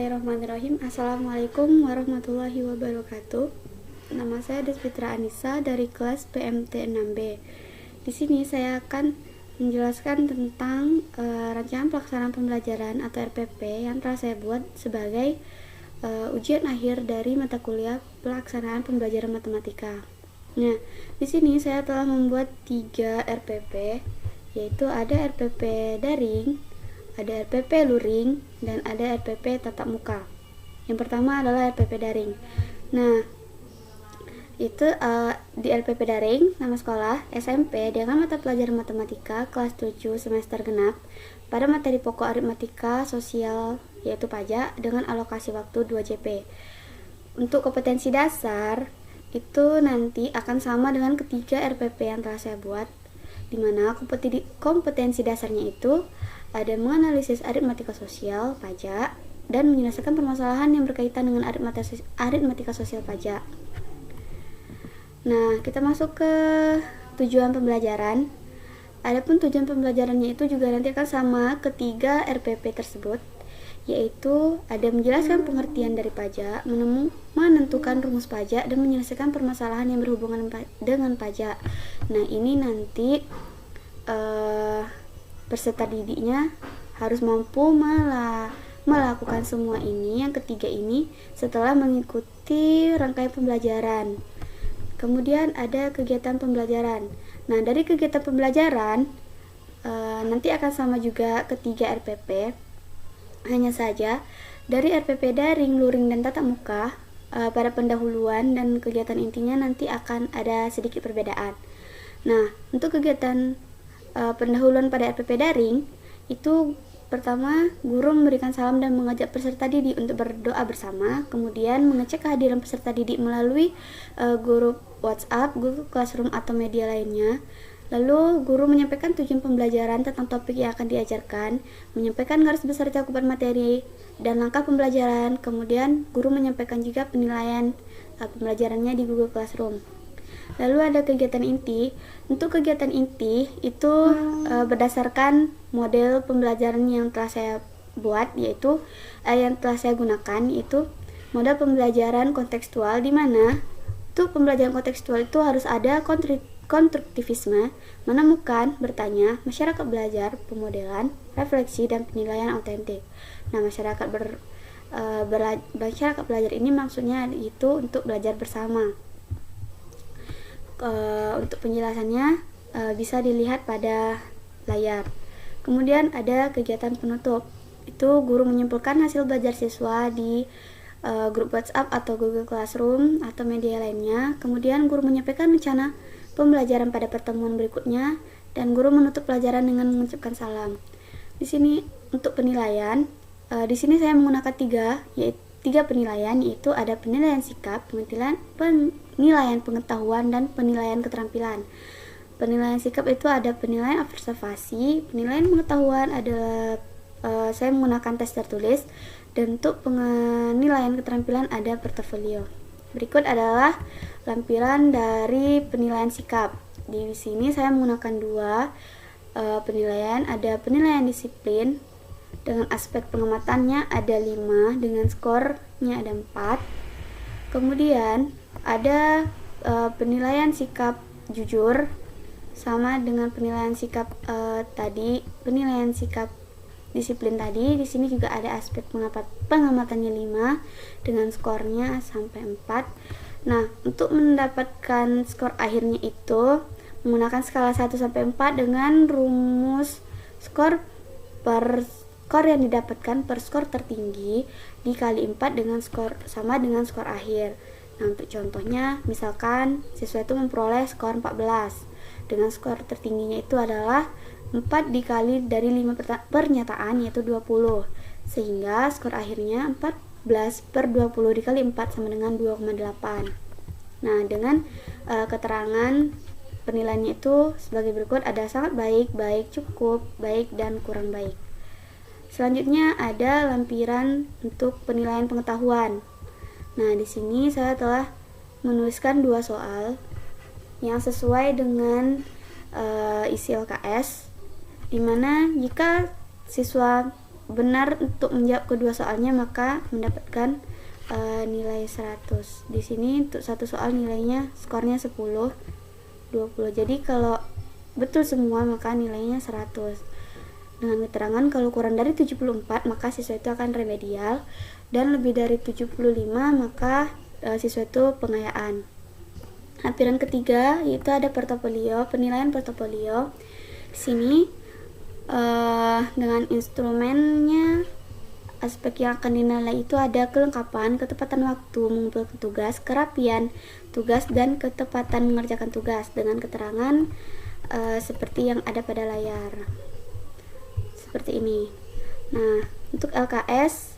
Bismillahirrahmanirrahim. Assalamualaikum warahmatullahi wabarakatuh. Nama saya Desfitra Anissa dari kelas PMT 6B. Di sini saya akan menjelaskan tentang rancangan pelaksanaan pembelajaran atau RPP yang telah saya buat sebagai ujian akhir dari mata kuliah pelaksanaan pembelajaran matematika. Nah, di sini saya telah membuat 3 RPP, yaitu ada RPP daring, ada RPP luring, dan ada RPP tatap muka. Yang pertama adalah RPP daring. Nah, itu di RPP daring, nama sekolah SMP dengan mata pelajaran matematika kelas 7 semester genap pada materi pokok aritmatika sosial yaitu pajak dengan alokasi waktu 2 JP. Untuk kompetensi dasar itu nanti akan sama dengan ketiga RPP yang telah saya buat, di mana kompetensi dasarnya itu ada menganalisis aritmatika sosial pajak dan menyelesaikan permasalahan yang berkaitan dengan aritmatika sosial pajak. Nah, kita masuk ke tujuan pembelajaran. Adapun tujuan pembelajarannya itu juga nanti akan sama ketiga RPP tersebut, yaitu ada menjelaskan pengertian dari pajak, menentukan rumus pajak, dan menyelesaikan permasalahan yang berhubungan dengan pajak. Nah, ini nanti peserta didiknya harus mampu melakukan semua ini, yang ketiga ini, setelah mengikuti rangkaian pembelajaran. Kemudian ada kegiatan pembelajaran. Nah, dari kegiatan pembelajaran nanti akan sama juga ketiga RPP. Hanya saja dari RPP daring, luring, dan tatap muka pada pendahuluan dan kegiatan intinya nanti akan ada sedikit perbedaan. Nah, untuk kegiatan pendahuluan pada RPP daring itu pertama, guru memberikan salam dan mengajak peserta didik untuk berdoa bersama, kemudian mengecek kehadiran peserta didik melalui grup WhatsApp, Google Classroom, atau media lainnya. Lalu guru menyampaikan tujuan pembelajaran tentang topik yang akan diajarkan, menyampaikan garis besar cakupan materi dan langkah pembelajaran. Kemudian guru menyampaikan juga penilaian pembelajarannya di Google Classroom. Lalu ada kegiatan inti. Untuk kegiatan inti itu berdasarkan model pembelajaran yang telah saya buat, yaitu yang telah saya gunakan, itu model pembelajaran kontekstual, di mana untuk pembelajaran kontekstual itu harus ada konstruktivisme, menemukan, bertanya, masyarakat belajar, pemodelan, refleksi, dan penilaian autentik. Nah, masyarakat belajar ini maksudnya itu untuk belajar bersama. Untuk penjelasannya bisa dilihat pada layar. Kemudian ada kegiatan penutup. Itu guru menyimpulkan hasil belajar siswa di grup WhatsApp atau Google Classroom atau media lainnya. Kemudian guru menyampaikan rencana pembelajaran pada pertemuan berikutnya, dan guru menutup pelajaran dengan mengucapkan salam. Di sini untuk penilaian, di sini saya menggunakan tiga penilaian, yaitu ada penilaian sikap, penilaian pengetahuan, dan penilaian keterampilan. Penilaian sikap itu ada penilaian observasi, penilaian pengetahuan adalah saya menggunakan tes tertulis, dan untuk penilaian keterampilan ada portofolio. Berikut adalah lampiran dari penilaian sikap. Di sini saya menggunakan 2 penilaian, ada penilaian disiplin dengan aspek pengamatannya ada 5, dengan skornya ada 4. Kemudian ada penilaian sikap jujur sama dengan penilaian sikap penilaian sikap disiplin tadi. Di sini juga ada aspek pengamatannya 5 dengan skornya sampai 4. Nah, untuk mendapatkan skor akhirnya itu menggunakan skala 1 sampai 4 dengan rumus skor per skor yang didapatkan per skor tertinggi dikali 4 dengan skor sama dengan skor akhir. Nah, untuk contohnya, misalkan siswa itu memperoleh skor 14, dengan skor tertingginya itu adalah 4 dikali dari 5 pernyataan, yaitu 20, sehingga skor akhirnya 14 per 20 dikali 4 sama dengan 2,8. Nah, dengan keterangan penilaiannya itu sebagai berikut, ada sangat baik, baik, cukup, baik, dan kurang baik. Selanjutnya ada lampiran untuk penilaian pengetahuan. Nah, di sini saya telah menuliskan 2 soal yang sesuai dengan isi LKS, di mana jika siswa benar untuk menjawab kedua soalnya maka mendapatkan nilai 100. Di sini untuk satu soal nilainya skornya 10, 20. Jadi kalau betul semua maka nilainya 100. Dengan keterangan kalau kurang dari 74 maka siswa itu akan remedial, dan lebih dari 75 maka siswa itu pengayaan. Lampiran ketiga yaitu ada portofolio, penilaian portofolio. Di sini dengan instrumennya, aspek yang akan dinilai itu ada kelengkapan, ketepatan waktu mengumpulkan tugas, kerapian tugas, dan ketepatan mengerjakan tugas, dengan keterangan seperti yang ada pada layar seperti ini. Nah, untuk LKS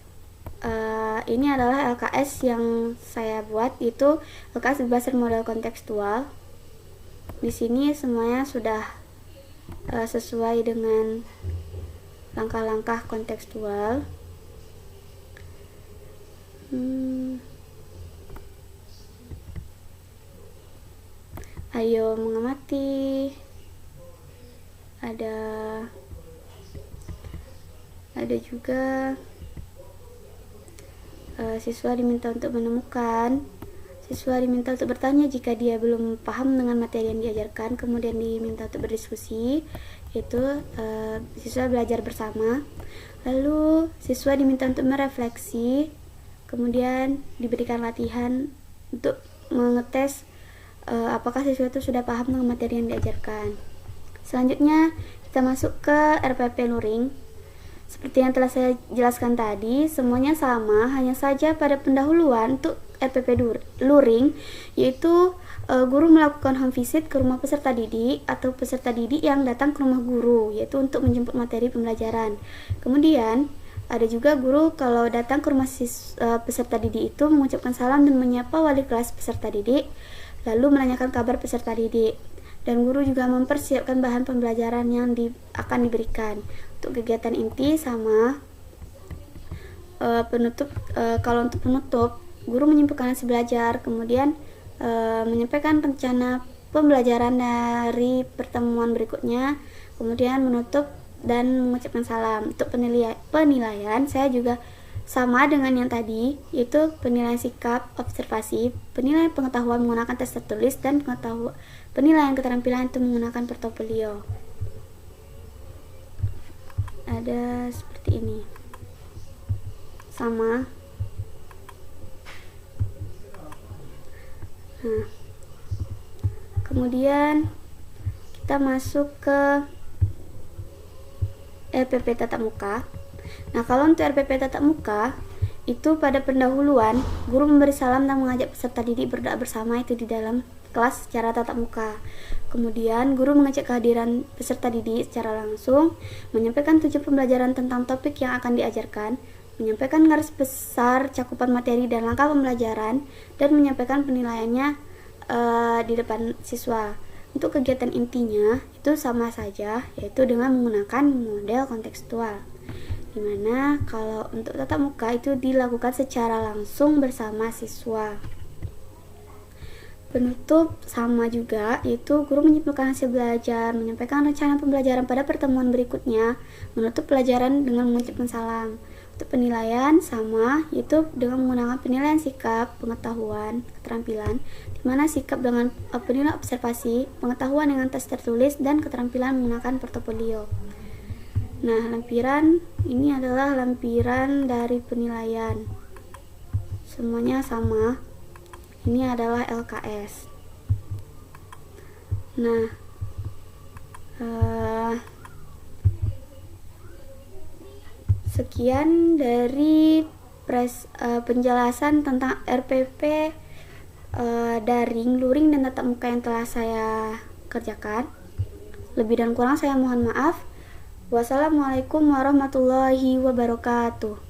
ini adalah LKS yang saya buat, itu LKS berdasar model kontekstual. Di sini semuanya sudah sesuai dengan langkah-langkah kontekstual. Ayo mengamati. Ada juga siswa diminta untuk menemukan, siswa diminta untuk bertanya jika dia belum paham dengan materi yang diajarkan, kemudian diminta untuk berdiskusi, yaitu siswa belajar bersama. Lalu siswa diminta untuk merefleksi, kemudian diberikan latihan untuk mengetes apakah siswa itu sudah paham dengan materi yang diajarkan. Selanjutnya kita masuk ke RPP Luring. Seperti yang telah saya jelaskan tadi, semuanya sama, hanya saja pada pendahuluan untuk RPP Luring, yaitu guru melakukan home visit ke rumah peserta didik atau peserta didik yang datang ke rumah guru, yaitu untuk menjemput materi pembelajaran. Kemudian ada juga guru kalau datang ke rumah peserta didik itu mengucapkan salam dan menyapa wali kelas peserta didik, lalu menanyakan kabar peserta didik. Dan guru juga mempersiapkan bahan pembelajaran yang akan diberikan. Untuk kegiatan inti sama. Kalau untuk penutup, guru menyimpulkan hasil belajar, kemudian menyampaikan rencana pembelajaran dari pertemuan berikutnya, kemudian menutup dan mengucapkan salam. Untuk penilaian saya juga sama dengan yang tadi, yaitu penilaian sikap, observasi, penilaian pengetahuan menggunakan tes tertulis, dan penilaian keterampilan itu menggunakan portofolio. Ada seperti ini, sama. Nah, kemudian kita masuk ke RPP tatap muka. Nah, kalau untuk RPP tatap muka itu pada pendahuluan guru memberi salam dan mengajak peserta didik berdoa bersama itu di dalam kelas secara tatap muka. Kemudian guru mengecek kehadiran peserta didik secara langsung, menyampaikan tujuan pembelajaran tentang topik yang akan diajarkan, menyampaikan garis besar cakupan materi dan langkah pembelajaran, dan menyampaikan penilaiannya di depan siswa. Untuk kegiatan intinya itu sama saja, yaitu dengan menggunakan model kontekstual, dimana kalau untuk tatap muka itu dilakukan secara langsung bersama siswa. Penutup sama juga, yaitu guru menyimpulkan hasil belajar, menyampaikan rencana pembelajaran pada pertemuan berikutnya, menutup pelajaran dengan mengucapkan salam. Untuk penilaian sama, yaitu dengan menggunakan penilaian sikap, pengetahuan, keterampilan, di mana sikap dengan penilaian observasi, pengetahuan dengan tes tertulis, dan keterampilan menggunakan portofolio. Nah, lampiran ini adalah lampiran dari penilaian. Semuanya sama. Ini adalah LKS. Nah, sekian dari penjelasan tentang RPP daring, luring, dan tatap muka yang telah saya kerjakan. Lebih dan kurang saya mohon maaf. Wassalamualaikum warahmatullahi wabarakatuh.